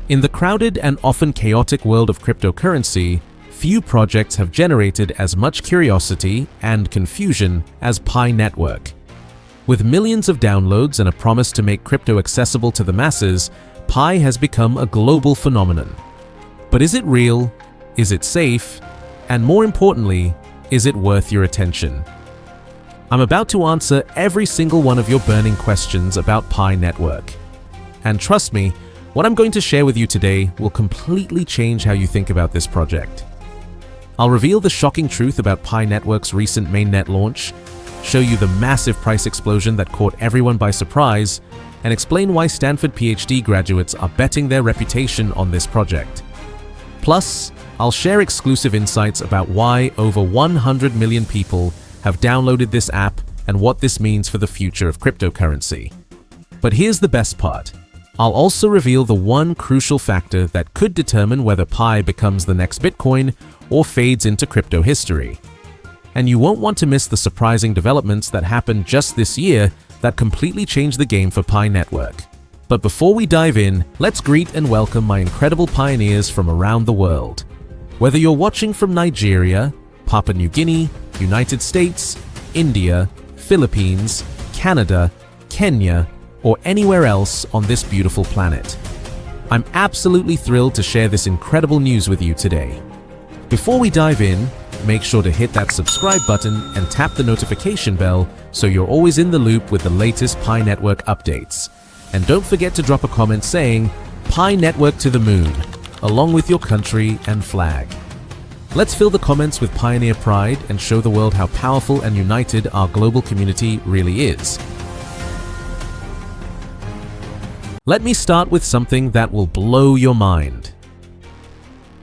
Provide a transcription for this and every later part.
In the crowded and often chaotic world of cryptocurrency, few projects have generated as much curiosity and confusion as Pi Network. With millions of downloads and a promise to make crypto accessible to the masses, Pi has become a global phenomenon. But is it real? Is it safe? And more importantly, is it worth your attention? I'm about to answer every single one of your burning questions about Pi Network. And trust me, what I'm going to share with you today will completely change how you think about this project. I'll reveal the shocking truth about Pi Network's recent Mainnet launch, show you the massive price explosion that caught everyone by surprise, and explain why Stanford PhD graduates are betting their reputation on this project. Plus, I'll share exclusive insights about why over 100 million people have downloaded this app and what this means for the future of cryptocurrency. But here's the best part. I'll also reveal the one crucial factor that could determine whether Pi becomes the next Bitcoin or fades into crypto history. And you won't want to miss the surprising developments that happened just this year that completely changed the game for Pi Network. But before we dive in, let's greet and welcome my incredible pioneers from around the world. Whether you're watching from Nigeria, Papua New Guinea, United States, India, Philippines, Canada, Kenya, or anywhere else on this beautiful planet, I'm absolutely thrilled to share this incredible news with you today. Before we dive in, make sure to hit that subscribe button and tap the notification bell so you're always in the loop with the latest Pi Network updates. And don't forget to drop a comment saying, Pi Network to the moon, along with your country and flag. Let's fill the comments with pioneer pride and show the world how powerful and united our global community really is. Let me start with something that will blow your mind.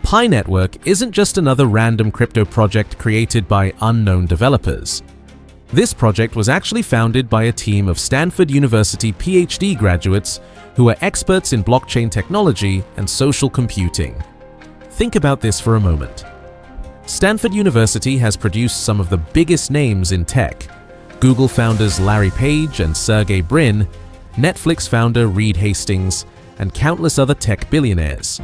Pi Network isn't just another random crypto project created by unknown developers. This project was actually founded by a team of Stanford University PhD graduates who are experts in blockchain technology and social computing. Think about this for a moment. Stanford University has produced some of the biggest names in tech: Google founders Larry Page and Sergey Brin, Netflix founder Reed Hastings, and countless other tech billionaires.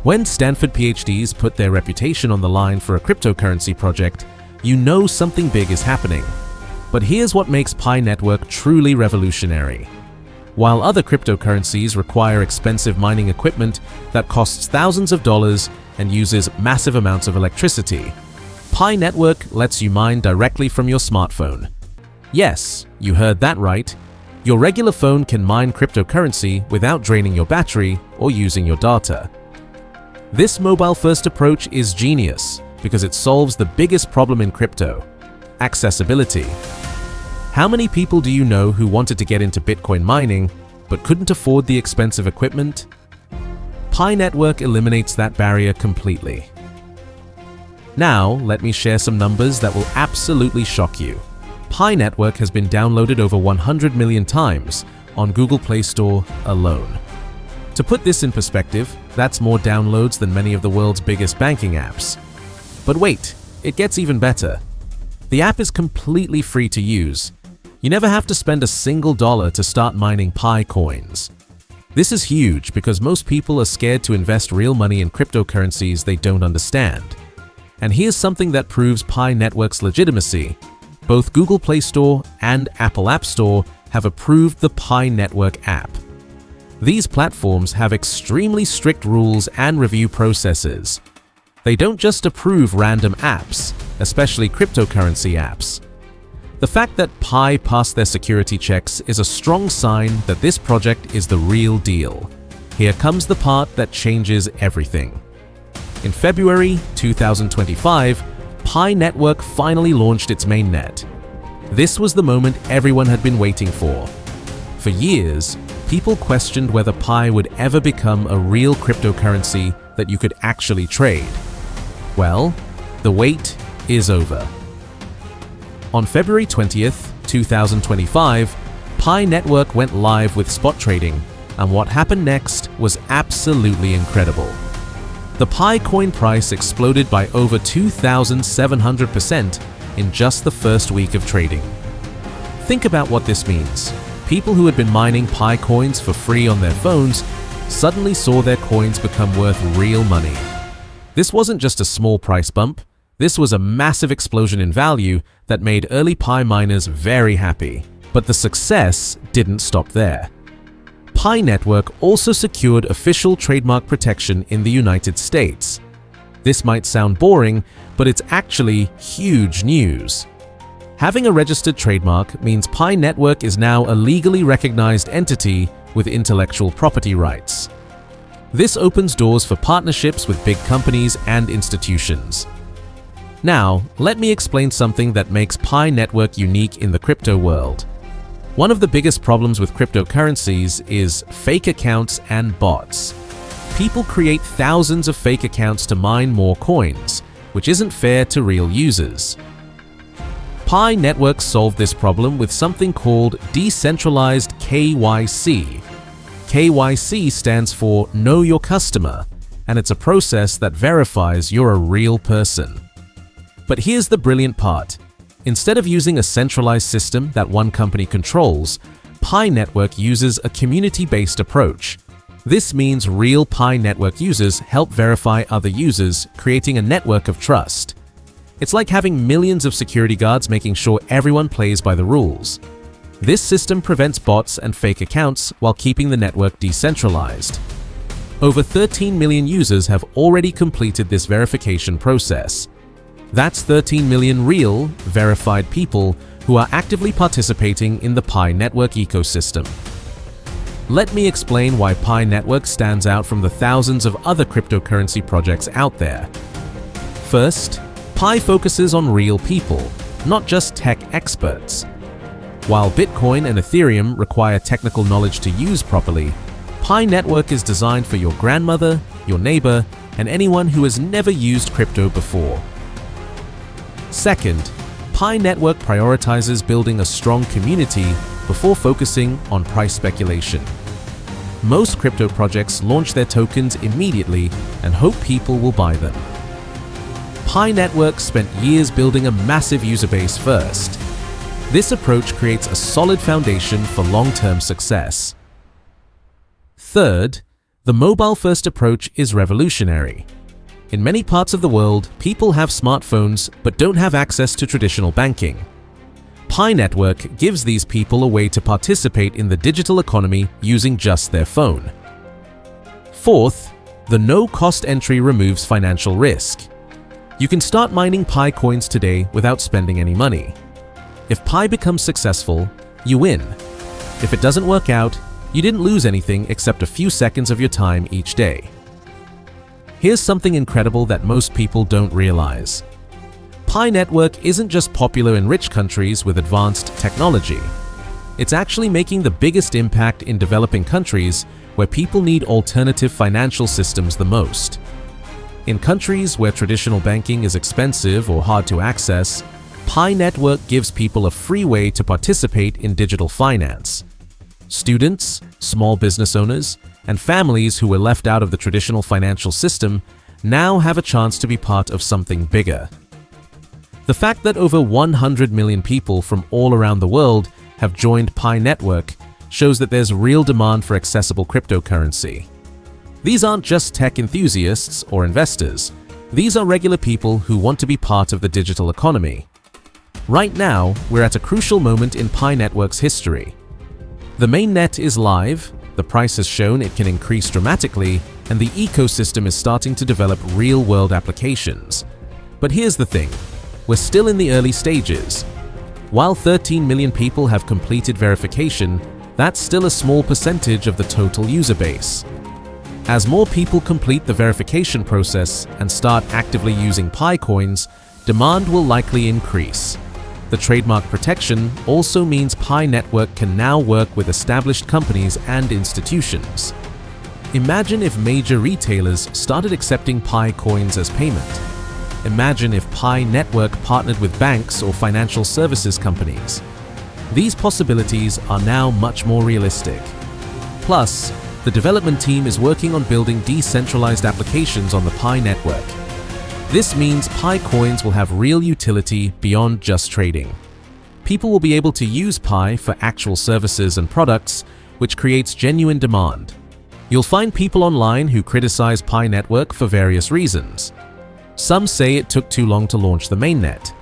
When Stanford PhDs put their reputation on the line for a cryptocurrency project, you know something big is happening. But here's what makes Pi Network truly revolutionary. While other cryptocurrencies require expensive mining equipment that costs thousands of dollars and uses massive amounts of electricity, Pi Network lets you mine directly from your smartphone. Yes, you heard that right. Your regular phone can mine cryptocurrency without draining your battery or using your data. This mobile-first approach is genius because it solves the biggest problem in crypto: accessibility. How many people do you know who wanted to get into Bitcoin mining but couldn't afford the expensive equipment? Pi Network eliminates that barrier completely. Now, let me share some numbers that will absolutely shock you. Pi Network has been downloaded over 100 million times on Google Play Store alone. To put this in perspective, that's more downloads than many of the world's biggest banking apps. But wait, it gets even better. The app is completely free to use. You never have to spend a single dollar to start mining PiCoins. This is huge because most people are scared to invest real money in cryptocurrencies they don't understand. And here's something that proves Pi Network's legitimacy. Both Google Play Store and Apple App Store have approved the Pi Network app. These platforms have extremely strict rules and review processes. They don't just approve random apps, especially cryptocurrency apps. The fact that Pi passed their security checks is a strong sign that this project is the real deal. Here comes the part that changes everything. In February 2025, Pi Network finally launched its mainnet. This was the moment everyone had been waiting for. For years, people questioned whether Pi would ever become a real cryptocurrency that you could actually trade. Well, the wait is over. On February 20th, 2025, Pi Network went live with spot trading, and what happened next was absolutely incredible. The PiCoin price exploded by over 2,700% in just the first week of trading. Think about what this means. People who had been mining PiCoins for free on their phones suddenly saw their coins become worth real money. This wasn't just a small price bump, this was a massive explosion in value that made early Pi miners very happy. But the success didn't stop there. Pi Network also secured official trademark protection in the United States. This might sound boring, but it's actually huge news. Having a registered trademark means Pi Network is now a legally recognized entity with intellectual property rights. This opens doors for partnerships with big companies and institutions. Now, let me explain something that makes Pi Network unique in the crypto world. One of the biggest problems with cryptocurrencies is fake accounts and bots. People create thousands of fake accounts to mine more coins, which isn't fair to real users. Pi Network solved this problem with something called Decentralized KYC. KYC stands for Know Your Customer, and it's a process that verifies you're a real person. But here's the brilliant part. Instead of using a centralized system that one company controls, Pi Network uses a community-based approach. This means real Pi Network users help verify other users, creating a network of trust. It's like having millions of security guards making sure everyone plays by the rules. This system prevents bots and fake accounts while keeping the network decentralized. Over 13 million users have already completed this verification process. That's 13 million real, verified people who are actively participating in the Pi Network ecosystem. Let me explain why Pi Network stands out from the thousands of other cryptocurrency projects out there. First, Pi focuses on real people, not just tech experts. While Bitcoin and Ethereum require technical knowledge to use properly, Pi Network is designed for your grandmother, your neighbor, and anyone who has never used crypto before. Second, Pi Network prioritizes building a strong community before focusing on price speculation. Most crypto projects launch their tokens immediately and hope people will buy them. Pi Network spent years building a massive user base first. This approach creates a solid foundation for long-term success. Third, the mobile-first approach is revolutionary. In many parts of the world, people have smartphones but don't have access to traditional banking. Pi Network gives these people a way to participate in the digital economy using just their phone. Fourth, the no-cost entry removes financial risk. You can start mining Pi coins today without spending any money. If Pi becomes successful, you win. If it doesn't work out, you didn't lose anything except a few seconds of your time each day. Here's something incredible that most people don't realize. Pi Network isn't just popular in rich countries with advanced technology. It's actually making the biggest impact in developing countries where people need alternative financial systems the most. In countries where traditional banking is expensive or hard to access, Pi Network gives people a free way to participate in digital finance. Students, small business owners, and families who were left out of the traditional financial system now have a chance to be part of something bigger. The fact that over 100 million people from all around the world have joined Pi Network shows that there's real demand for accessible cryptocurrency. These aren't just tech enthusiasts or investors. These are regular people who want to be part of the digital economy. Right now, we're at a crucial moment in Pi Network's history. The mainnet is live, the price has shown it can increase dramatically, and the ecosystem is starting to develop real-world applications. But here's the thing, we're still in the early stages. While 13 million people have completed verification, that's still a small percentage of the total user base. As more people complete the verification process and start actively using Pi coins, demand will likely increase. The trademark protection also means Pi Network can now work with established companies and institutions. Imagine if major retailers started accepting Pi coins as payment. Imagine if Pi Network partnered with banks or financial services companies. These possibilities are now much more realistic. Plus, the development team is working on building decentralized applications on the Pi Network. This means Pi coins will have real utility beyond just trading. People will be able to use Pi for actual services and products, which creates genuine demand. You'll find people online who criticize Pi Network for various reasons. Some say it took too long to launch the mainnet.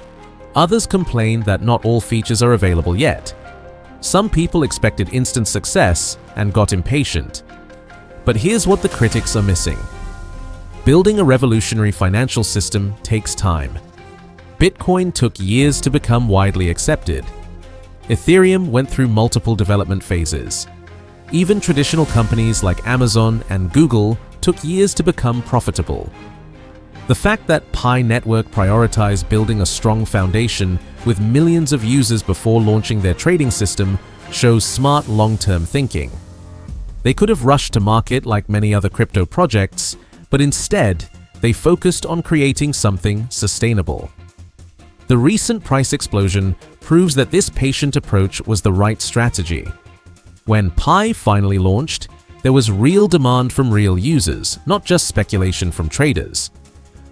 Others complain that not all features are available yet. Some people expected instant success and got impatient. But here's what the critics are missing. Building a revolutionary financial system takes time. Bitcoin took years to become widely accepted. Ethereum went through multiple development phases. Even traditional companies like Amazon and Google took years to become profitable. The fact that Pi Network prioritized building a strong foundation with millions of users before launching their trading system shows smart long-term thinking. They could have rushed to market like many other crypto projects, but instead, they focused on creating something sustainable. The recent price explosion proves that this patient approach was the right strategy. When Pi finally launched, there was real demand from real users, not just speculation from traders.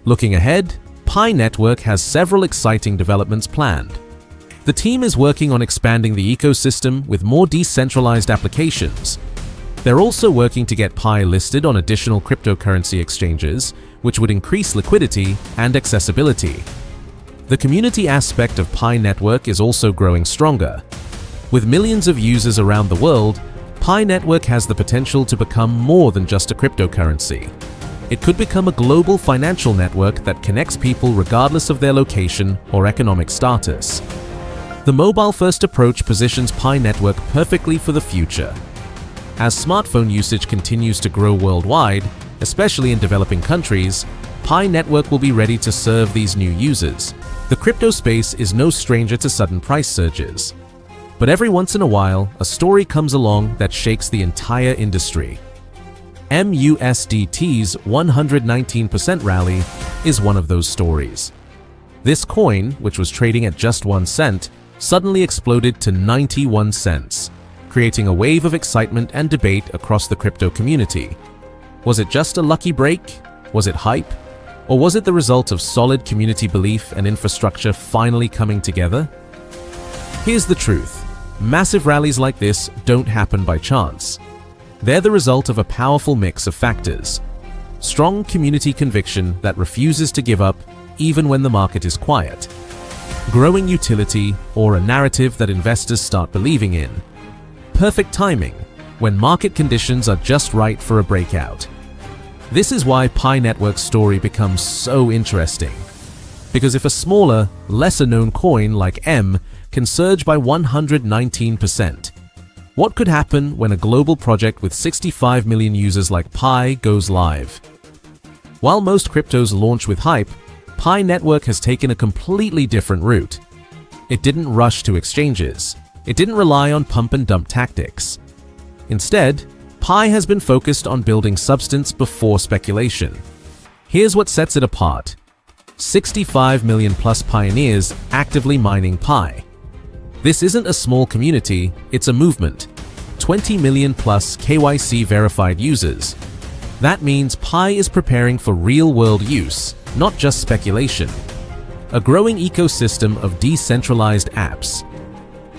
Looking ahead, Pi Network has several exciting developments planned. The team is working on expanding the ecosystem with more decentralized applications. They're also working to get Pi listed on additional cryptocurrency exchanges, which would increase liquidity and accessibility. The community aspect of Pi Network is also growing stronger. With millions of users around the world, Pi Network has the potential to become more than just a cryptocurrency. It could become a global financial network that connects people regardless of their location or economic status. The mobile-first approach positions Pi Network perfectly for the future. As smartphone usage continues to grow worldwide, especially in developing countries, Pi Network will be ready to serve these new users. The crypto space is no stranger to sudden price surges. But every once in a while, a story comes along that shakes the entire industry. MUSDT's 119% rally is one of those stories. This coin, which was trading at just 1 cent, suddenly exploded to 91 cents. Creating a wave of excitement and debate across the crypto community. Was it just a lucky break? Was it hype? Or was it the result of solid community belief and infrastructure finally coming together? Here's the truth. Massive rallies like this don't happen by chance. They're the result of a powerful mix of factors. Strong community conviction that refuses to give up even when the market is quiet. Growing utility or a narrative that investors start believing in. Perfect timing, when market conditions are just right for a breakout. This is why Pi Network's story becomes so interesting. Because if a smaller, lesser-known coin like M can surge by 119%, what could happen when a global project with 65 million users like Pi goes live? While most cryptos launch with hype, Pi Network has taken a completely different route. It didn't rush to exchanges. It didn't rely on pump and dump tactics. Instead, Pi has been focused on building substance before speculation. Here's what sets it apart. 65 million plus pioneers actively mining Pi. This isn't a small community, it's a movement. 20 million plus KYC verified users. That means Pi is preparing for real-world use, not just speculation. A growing ecosystem of decentralized apps.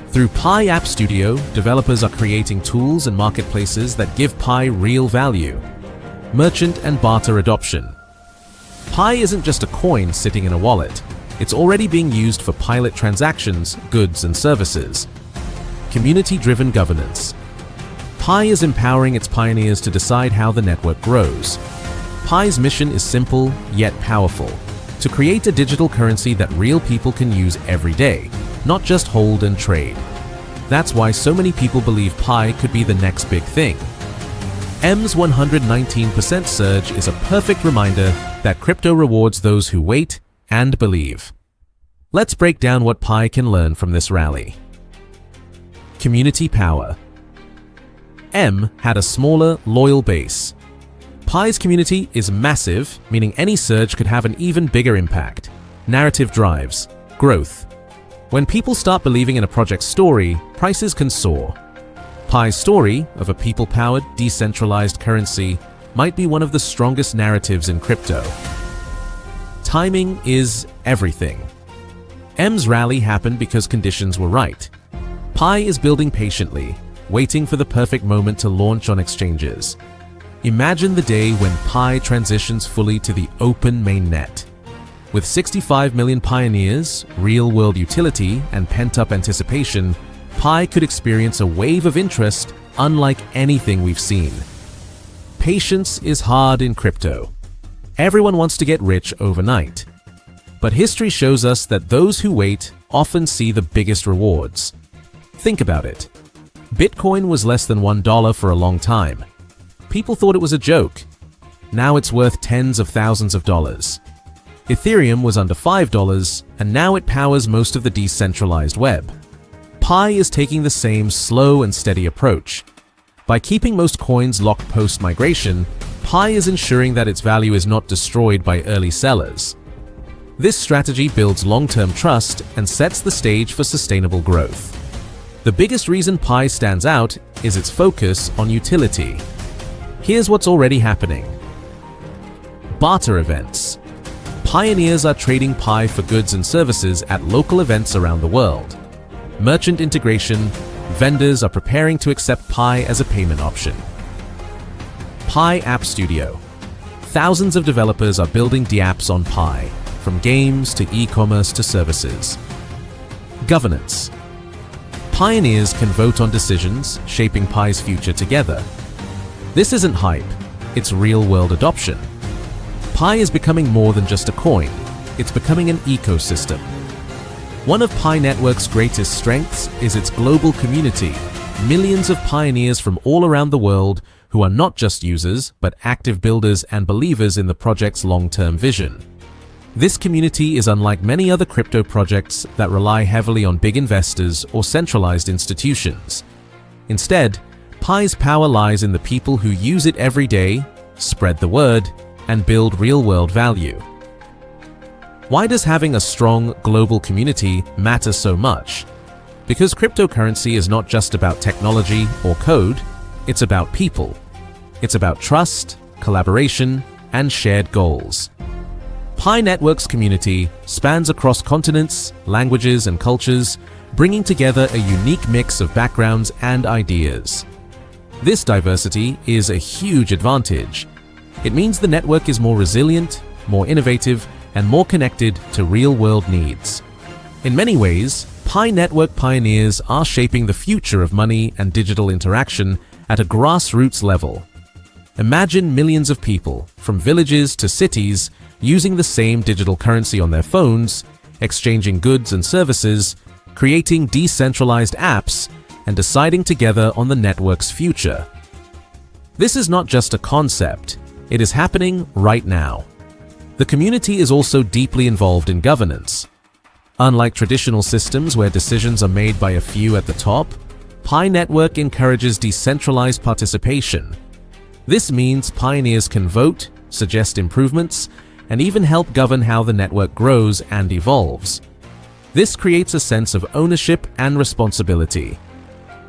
Through Pi App Studio, developers are creating tools and marketplaces that give Pi real value. Merchant and barter adoption. Pi isn't just a coin sitting in a wallet. It's already being used for pilot transactions, goods, and services. Community-driven governance. Pi is empowering its pioneers to decide how the network grows. Pi's mission is simple, yet powerful. To create a digital currency that real people can use every day, not just hold and trade. That's why so many people believe Pi could be the next big thing. M's 119% surge is a perfect reminder that crypto rewards those who wait and believe. Let's break down what Pi can learn from this rally. Community power. M had a smaller, loyal base. Pi's community is massive, meaning any surge could have an even bigger impact. Narrative drives growth. When people start believing in a project's story, prices can soar. Pi's story of a people-powered, decentralized currency might be one of the strongest narratives in crypto. Timing is everything. M's rally happened because conditions were right. Pi is building patiently, waiting for the perfect moment to launch on exchanges. Imagine the day when Pi transitions fully to the open mainnet. With 65 million pioneers, real-world utility, and pent-up anticipation, Pi could experience a wave of interest unlike anything we've seen. Patience is hard in crypto. Everyone wants to get rich overnight. But history shows us that those who wait often see the biggest rewards. Think about it. Bitcoin was less than $1 for a long time. People thought it was a joke. Now it's worth tens of thousands of dollars. Ethereum was under $5, and now it powers most of the decentralized web. Pi is taking the same slow and steady approach. By keeping most coins locked post-migration, Pi is ensuring that its value is not destroyed by early sellers. This strategy builds long-term trust and sets the stage for sustainable growth. The biggest reason Pi stands out is its focus on utility. Here's what's already happening. Barter events. Pioneers are trading Pi for goods and services at local events around the world. Merchant integration. Vendors are preparing to accept Pi as a payment option. Pi App Studio. Thousands of developers are building dApps on Pi, from games to e-commerce to services. Governance. Pioneers can vote on decisions, shaping Pi's future together. This isn't hype, it's real-world adoption. Pi is becoming more than just a coin, it's becoming an ecosystem. One of Pi Network's greatest strengths is its global community, millions of pioneers from all around the world who are not just users, but active builders and believers in the project's long-term vision. This community is unlike many other crypto projects that rely heavily on big investors or centralized institutions. Instead, Pi's power lies in the people who use it every day, spread the word, and build real-world value. Why does having a strong global community matter so much? Because cryptocurrency is not just about technology or code, it's about people. It's about trust, collaboration, and shared goals. Pi Network's community spans across continents, languages, and cultures, bringing together a unique mix of backgrounds and ideas. This diversity is a huge advantage. It means the network is more resilient, more innovative, and more connected to real-world needs. In many ways, Pi Network pioneers are shaping the future of money and digital interaction at a grassroots level. Imagine millions of people, from villages to cities, using the same digital currency on their phones, exchanging goods and services, creating decentralized apps, and deciding together on the network's future. This is not just a concept, it is happening right now. The community is also deeply involved in governance. Unlike traditional systems where decisions are made by a few at the top, Pi Network encourages decentralized participation. This means pioneers can vote, suggest improvements, and even help govern how the network grows and evolves. This creates a sense of ownership and responsibility.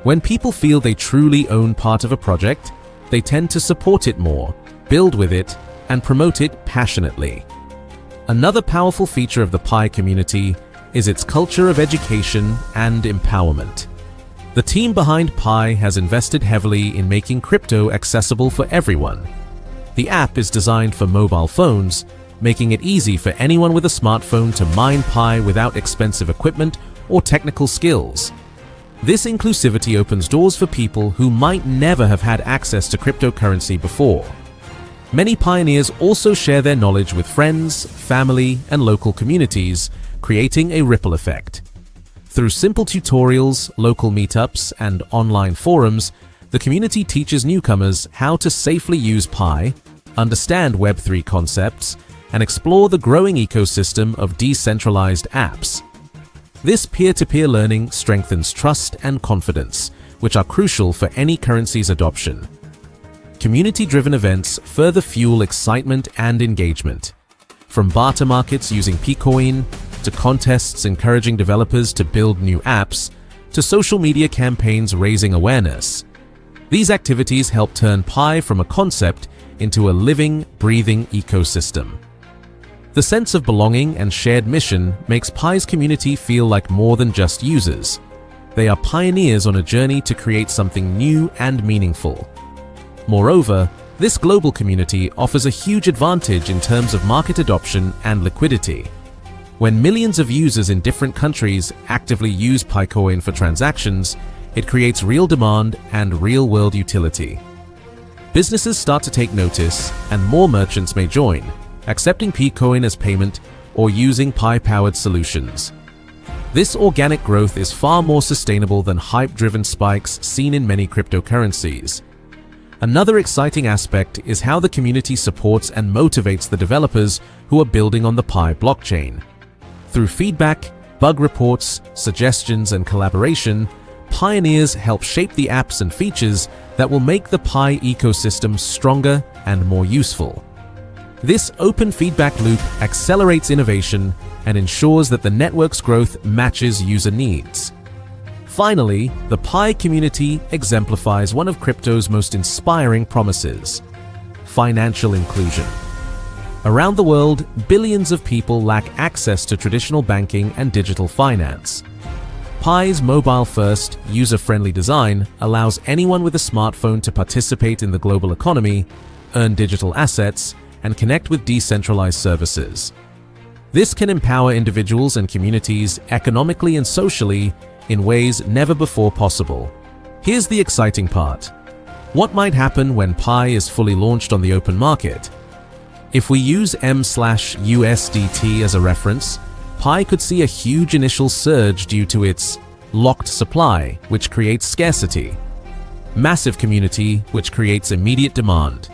When people feel they truly own part of a project, they tend to support it more, build with it, and promote it passionately. Another powerful feature of the Pi community is its culture of education and empowerment. The team behind Pi has invested heavily in making crypto accessible for everyone. The app is designed for mobile phones, making it easy for anyone with a smartphone to mine Pi without expensive equipment or technical skills. This inclusivity opens doors for people who might never have had access to cryptocurrency before. Many pioneers also share their knowledge with friends, family, and local communities, creating a ripple effect. Through simple tutorials, local meetups, and online forums, the community teaches newcomers how to safely use Pi, understand Web3 concepts, and explore the growing ecosystem of decentralized apps. This peer-to-peer learning strengthens trust and confidence, which are crucial for any currency's adoption. Community-driven events further fuel excitement and engagement. From barter markets using PiCoin, to contests encouraging developers to build new apps, to social media campaigns raising awareness. These activities help turn Pi from a concept into a living, breathing ecosystem. The sense of belonging and shared mission makes Pi's community feel like more than just users. They are pioneers on a journey to create something new and meaningful. Moreover, This global community offers a huge advantage in terms of market adoption and liquidity. When millions of users in different countries actively use PiCoin for transactions, it creates real demand and real-world utility. Businesses start to take notice, and more merchants may join, accepting PiCoin as payment or using Pi-powered solutions. This organic growth is far more sustainable than hype-driven spikes seen in many cryptocurrencies. Another exciting aspect is how the community supports and motivates the developers who are building on the Pi blockchain. Through feedback, bug reports, suggestions, and collaboration, pioneers help shape the apps and features that will make the Pi ecosystem stronger and more useful. This open feedback loop accelerates innovation and ensures that the network's growth matches user needs. Finally, the Pi community exemplifies one of crypto's most inspiring promises: financial inclusion. Around the world, billions of people lack access to traditional banking and digital finance. Pi's mobile-first, user-friendly design allows anyone with a smartphone to participate in the global economy, earn digital assets, and connect with decentralized services. This can empower individuals and communities economically and socially in ways never before possible. Here's the exciting part. What might happen when Pi is fully launched on the open market? If we use M/USDT as a reference, Pi could see a huge initial surge due to its locked supply, which creates scarcity, massive community, which creates immediate demand,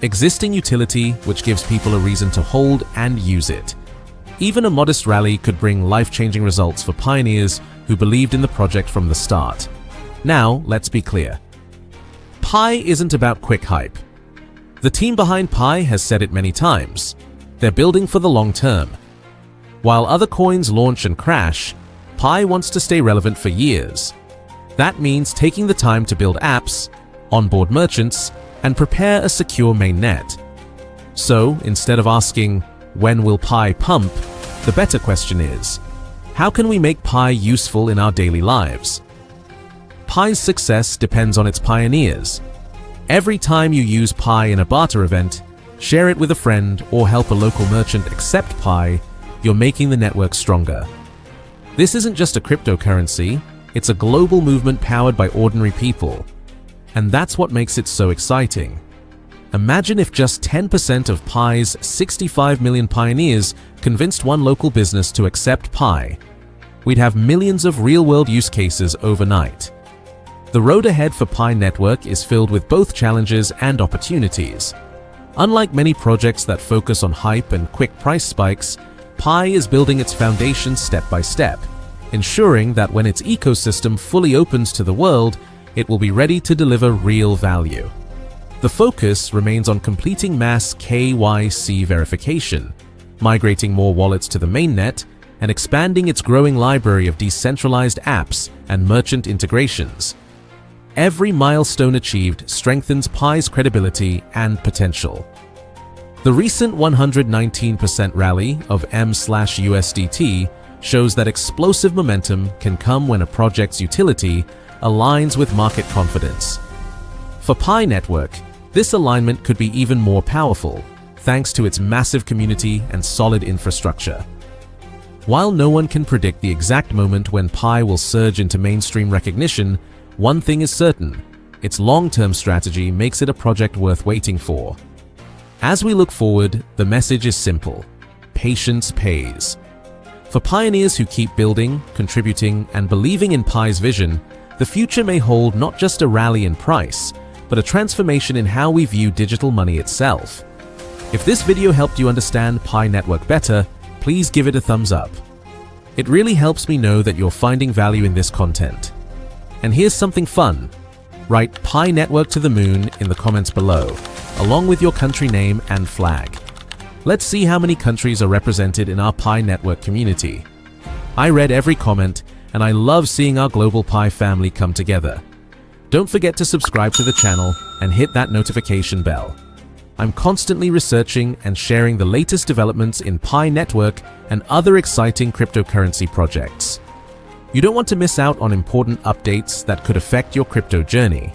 existing utility, which gives people a reason to hold and use it. Even a modest rally could bring life-changing results for pioneers who believed in the project from the start. Now, let's be clear. Pi isn't about quick hype. The team behind Pi has said it many times. They're building for the long term. While other coins launch and crash, Pi wants to stay relevant for years. That means taking the time to build apps, onboard merchants, and prepare a secure mainnet. So, instead of asking, when will Pi pump, the better question is, how can we make Pi useful in our daily lives? Pi's success depends on its pioneers. Every time you use Pi in a barter event, share it with a friend, or help a local merchant accept Pi, you're making the network stronger. This isn't just a cryptocurrency, it's a global movement powered by ordinary people. And that's what makes it so exciting. Imagine if just 10% of Pi's 65 million pioneers convinced one local business to accept Pi. We'd have millions of real-world use cases overnight. The road ahead for Pi Network is filled with both challenges and opportunities. Unlike many projects that focus on hype and quick price spikes, Pi is building its foundation step by step, ensuring that when its ecosystem fully opens to the world, it will be ready to deliver real value. The focus remains on completing mass KYC verification, migrating more wallets to the mainnet, and expanding its growing library of decentralized apps and merchant integrations. Every milestone achieved strengthens Pi's credibility and potential. The recent 119% rally of M/USDT shows that explosive momentum can come when a project's utility aligns with market confidence. For Pi Network, this alignment could be even more powerful, thanks to its massive community and solid infrastructure. While no one can predict the exact moment when Pi will surge into mainstream recognition, one thing is certain: its long-term strategy makes it a project worth waiting for. As we look forward, the message is simple: patience pays. For pioneers who keep building, contributing, and believing in Pi's vision, the future may hold not just a rally in price, but a transformation in how we view digital money itself. If this video helped you understand Pi Network better, please give it a thumbs up. It really helps me know that you're finding value in this content. And here's something fun. Write Pi Network to the moon in the comments below, along with your country name and flag. Let's see how many countries are represented in our Pi Network community. I read every comment, and I love seeing our global Pi family come together. Don't forget to subscribe to the channel and hit that notification bell. I'm constantly researching and sharing the latest developments in Pi Network and other exciting cryptocurrency projects. You don't want to miss out on important updates that could affect your crypto journey.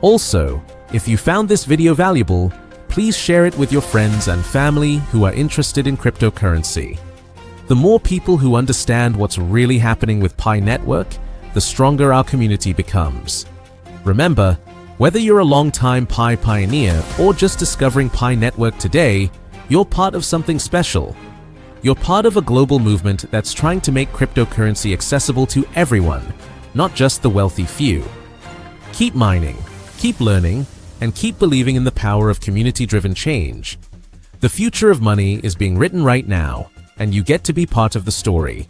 Also, If you found this video valuable, please share it with your friends and family who are interested in cryptocurrency. The more people who understand what's really happening with Pi Network, the stronger our community becomes. Remember, whether you're a long-time Pi pioneer or just discovering Pi Network today, you're part of something special. You're part of a global movement that's trying to make cryptocurrency accessible to everyone, not just the wealthy few. Keep mining, keep learning, and keep believing in the power of community-driven change. The future of money is being written right now, and you get to be part of the story.